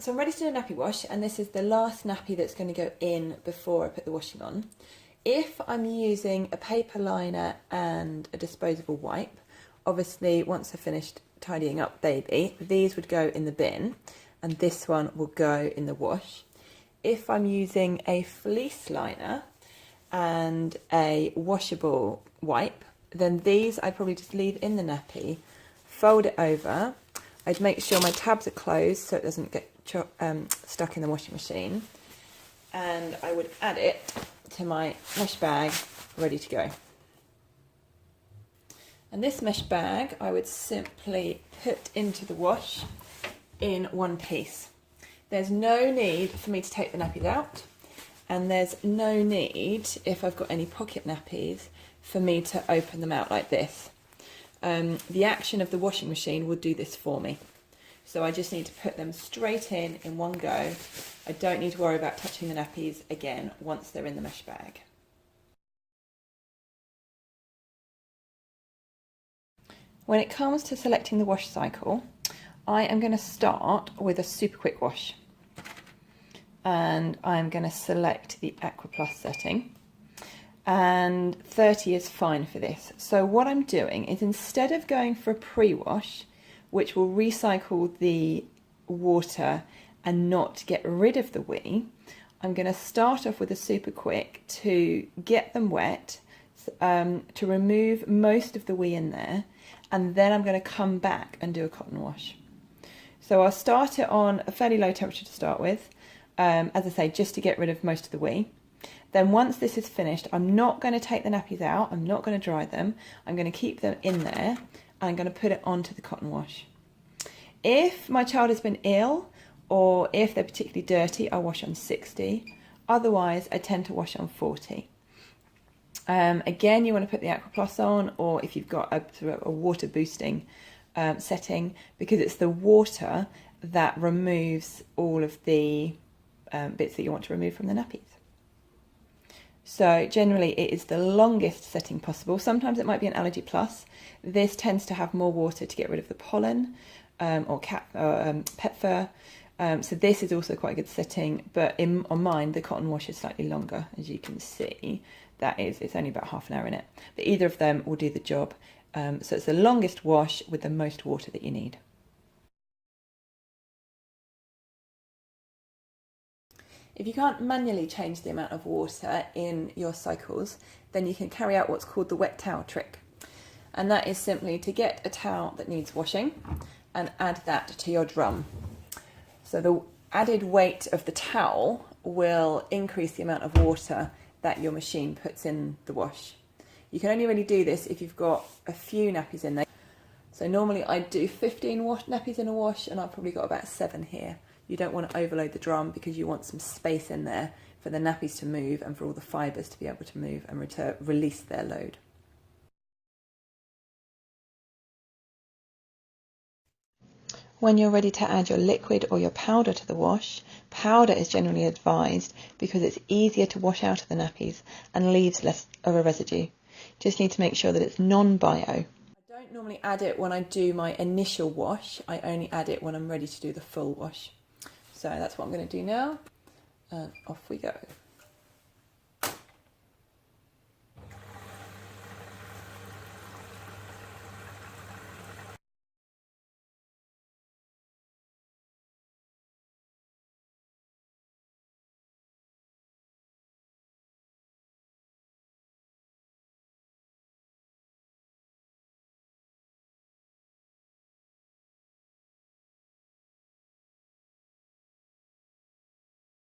So I'm ready to do a nappy wash, and this is the last nappy that's going to go in before I put the washing on. If I'm using a paper liner and a disposable wipe, obviously once I've finished tidying up baby, these would go in the bin and this one will go in the wash. If I'm using a fleece liner and a washable wipe, then these I'd probably just leave in the nappy, fold it over. I'd make sure my tabs are closed so it doesn't get stuck in the washing machine, and I would add it to my mesh bag ready to go. And this mesh bag I would simply put into the wash in one piece. There's no need for me to take the nappies out, and there's no need, if I've got any pocket nappies, for me to open them out like this. The action of the washing machine will do this for me. So I just need to put them straight in one go. I don't need to worry about touching the nappies again once they're in the mesh bag. When it comes to selecting the wash cycle, I am going to start with a super quick wash. And I'm going to select the Aqua Plus setting. And 30 is fine for this. So what I'm doing is, instead of going for a pre-wash, which will recycle the water and not get rid of the wee, I'm going to start off with a super quick to get them wet, to remove most of the wee in there, and then I'm going to come back and do a cotton wash. So I'll start it on a fairly low temperature to start with, as I say, just to get rid of most of the wee. Then once this is finished, I'm not going to take the nappies out, I'm not going to dry them, I'm going to keep them in there, and I'm going to put it onto the cotton wash. If my child has been ill, or if they're particularly dirty, I'll wash on 60. Otherwise, I tend to wash on 40. Again, you want to put the Aqua Plus on, or if you've got a water boosting setting, because it's the water that removes all of the bits that you want to remove from the nappies. So generally it is the longest setting possible. Sometimes it might be an Allergy Plus. This tends to have more water to get rid of the pollen or pet fur. So this is also quite a good setting, but on mine the cotton wash is slightly longer, as you can see. It's only about half an hour in it. But either of them will do the job. So it's the longest wash with the most water that you need. If you can't manually change the amount of water in your cycles, then you can carry out what's called the wet towel trick. And that is simply to get a towel that needs washing and add that to your drum. So the added weight of the towel will increase the amount of water that your machine puts in the wash. You can only really do this if you've got a few nappies in there. So normally I do 15 nappies in a wash, and I've probably got about 7 here. You don't want to overload the drum because you want some space in there for the nappies to move and for all the fibres to be able to move and release their load. When you're ready to add your liquid or your powder to the wash, powder is generally advised because it's easier to wash out of the nappies and leaves less of a residue. Just need to make sure that it's non-bio. I don't normally add it when I do my initial wash. I only add it when I'm ready to do the full wash. So that's what I'm going to do now, and off we go.